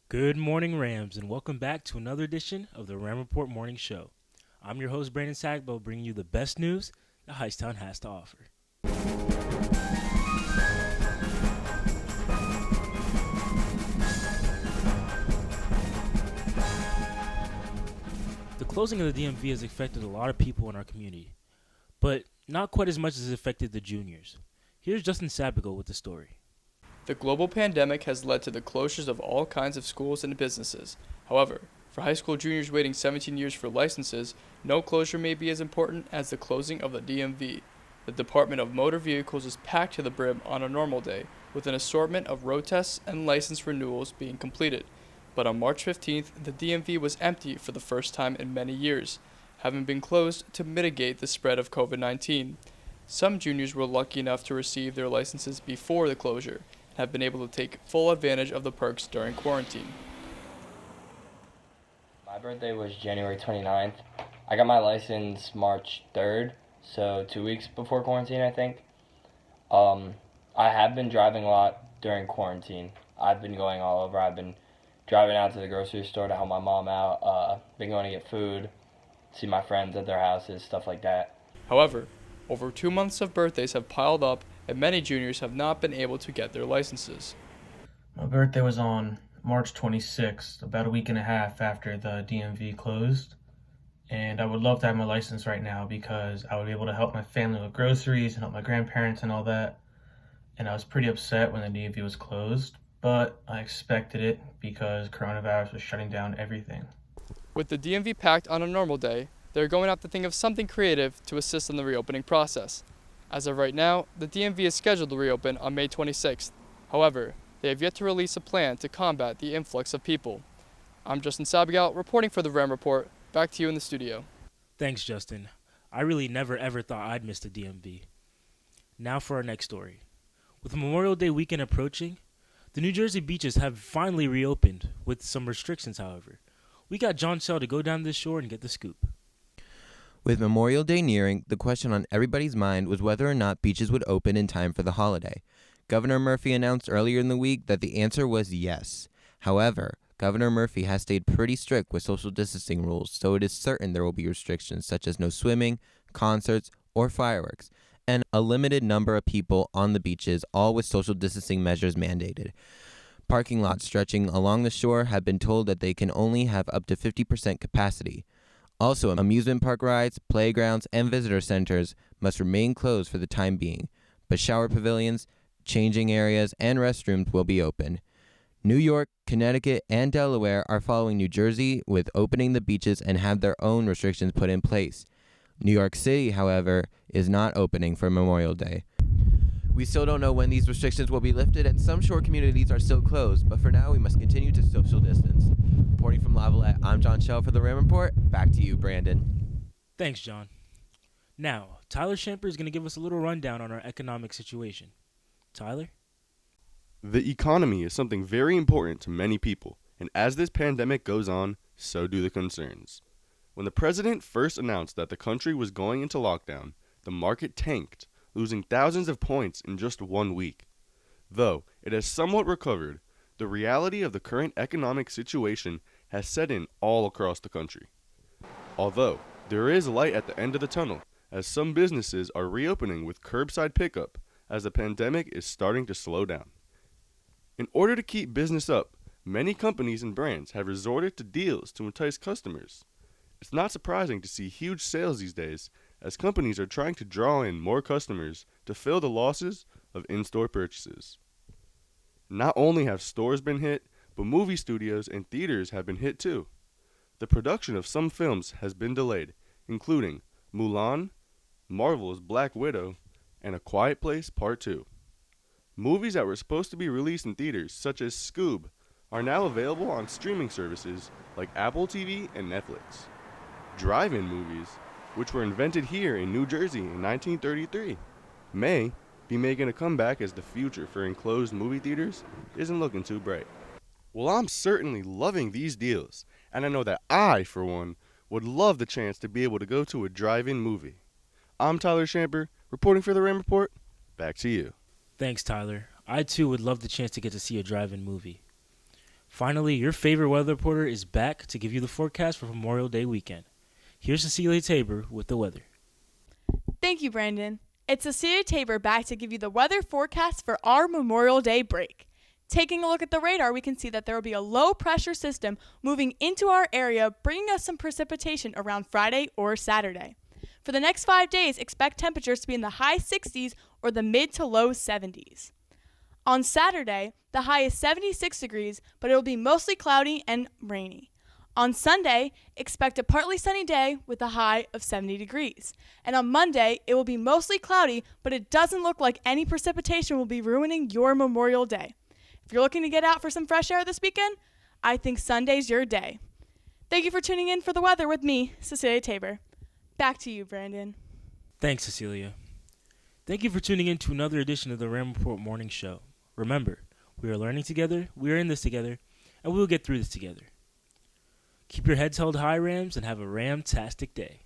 Good morning, Rams, and welcome back to another edition of the Ram Report Morning Show. I'm your host, Brandon Sagbo, bringing you the best news that Hightstown has to offer. The closing of the DMV has affected a lot of people in our community, but not quite as much as it affected the juniors. Here's Justin Sabigo with the story. The global pandemic has led to the closures of all kinds of schools and businesses. However, for high school juniors waiting 17 years for licenses, no closure may be as important as the closing of the DMV. The Department of Motor Vehicles is packed to the brim on a normal day, with an assortment of road tests and license renewals being completed. But on March 15th, the DMV was empty for the first time in many years, having been closed to mitigate the spread of COVID-19. Some juniors were lucky enough to receive their licenses before the closure, have been able to take full advantage of the perks during quarantine. My birthday was January 29th. I got my license March 3rd, so 2 weeks before quarantine, I think. I have been driving a lot during quarantine. I've been going all over. I've been driving out to the grocery store to help my mom out, been going to get food, see my friends at their houses, stuff like that. However, over 2 months of birthdays have piled up and many juniors have not been able to get their licenses. My birthday was on March 26th, about a week and a half after the DMV closed. And I would love to have my license right now because I would be able to help my family with groceries and help my grandparents and all that. And I was pretty upset when the DMV was closed, but I expected it because coronavirus was shutting down everything. With the DMV packed on a normal day, they're going to have to think of something creative to assist in the reopening process. As of right now, the DMV is scheduled to reopen on May 26th. However, they have yet to release a plan to combat the influx of people. I'm Justin Sabigal reporting for the Ram Report. Back to you in the studio. Thanks, Justin. I really never ever thought I'd miss the DMV. Now for our next story. With Memorial Day weekend approaching, the New Jersey beaches have finally reopened, with some restrictions, however. We got John Shell to go down to the shore and get the scoop. With Memorial Day nearing, the question on everybody's mind was whether or not beaches would open in time for the holiday. Governor Murphy announced earlier in the week that the answer was yes. However, Governor Murphy has stayed pretty strict with social distancing rules, so it is certain there will be restrictions such as no swimming, concerts, or fireworks, and a limited number of people on the beaches, all with social distancing measures mandated. Parking lots stretching along the shore have been told that they can only have up to 50% capacity. Also, amusement park rides, playgrounds, and visitor centers must remain closed for the time being, but shower pavilions, changing areas, and restrooms will be open. New York, Connecticut, and Delaware are following New Jersey with opening the beaches and have their own restrictions put in place. New York City, however, is not opening for Memorial Day. We still don't know when these restrictions will be lifted, and some shore communities are still closed, but for now we must continue to social distance. Reporting from Lavalette, I'm John Shell for the Ram Report. Back to you, Brandon. Thanks, John. Now, Tyler Shamper is going to give us a little rundown on our economic situation. Tyler? The economy is something very important to many people, and as this pandemic goes on, so do the concerns. When the president first announced that the country was going into lockdown, the market tanked, losing thousands of points in just 1 week. Though it has somewhat recovered, the reality of the current economic situation has set in all across the country. Although there is light at the end of the tunnel, as some businesses are reopening with curbside pickup as the pandemic is starting to slow down. In order to keep business up, many companies and brands have resorted to deals to entice customers. It's not surprising to see huge sales these days, as companies are trying to draw in more customers to fill the losses of in-store purchases. Not only have stores been hit, but movie studios and theaters have been hit too. The production of some films has been delayed, including Mulan, Marvel's Black Widow, and A Quiet Place Part 2. Movies that were supposed to be released in theaters, such as Scoob, are now available on streaming services like Apple TV and Netflix. Drive-in movies, which were invented here in New Jersey in 1933, may be making a comeback as the future for enclosed movie theaters isn't looking too bright. Well, I'm certainly loving these deals, and I know that I, for one, would love the chance to be able to go to a drive-in movie. I'm Tyler Shamper, reporting for the Ram Report. Back to you. Thanks, Tyler. I, too, would love the chance to get to see a drive-in movie. Finally, your favorite weather reporter is back to give you the forecast for Memorial Day weekend. Here's Cecilia Tabor with the weather. Thank you, Brandon. It's Cecilia Tabor back to give you the weather forecast for our Memorial Day break. Taking a look at the radar, we can see that there will be a low pressure system moving into our area, bringing us some precipitation around Friday or Saturday. For the next 5 days, expect temperatures to be in the high 60s or the mid to low 70s. On Saturday, the high is 76 degrees, but it will be mostly cloudy and rainy. On Sunday, expect a partly sunny day with a high of 70 degrees. And on Monday, it will be mostly cloudy, but it doesn't look like any precipitation will be ruining your Memorial Day. If you're looking to get out for some fresh air this weekend, I think Sunday's your day. Thank you for tuning in for the weather with me, Cecilia Tabor. Back to you, Brandon. Thanks, Cecilia. Thank you for tuning in to another edition of the Ram Report Morning Show. Remember, we are learning together, we are in this together, and we will get through this together. Keep your heads held high, Rams, and have a Ram-tastic day.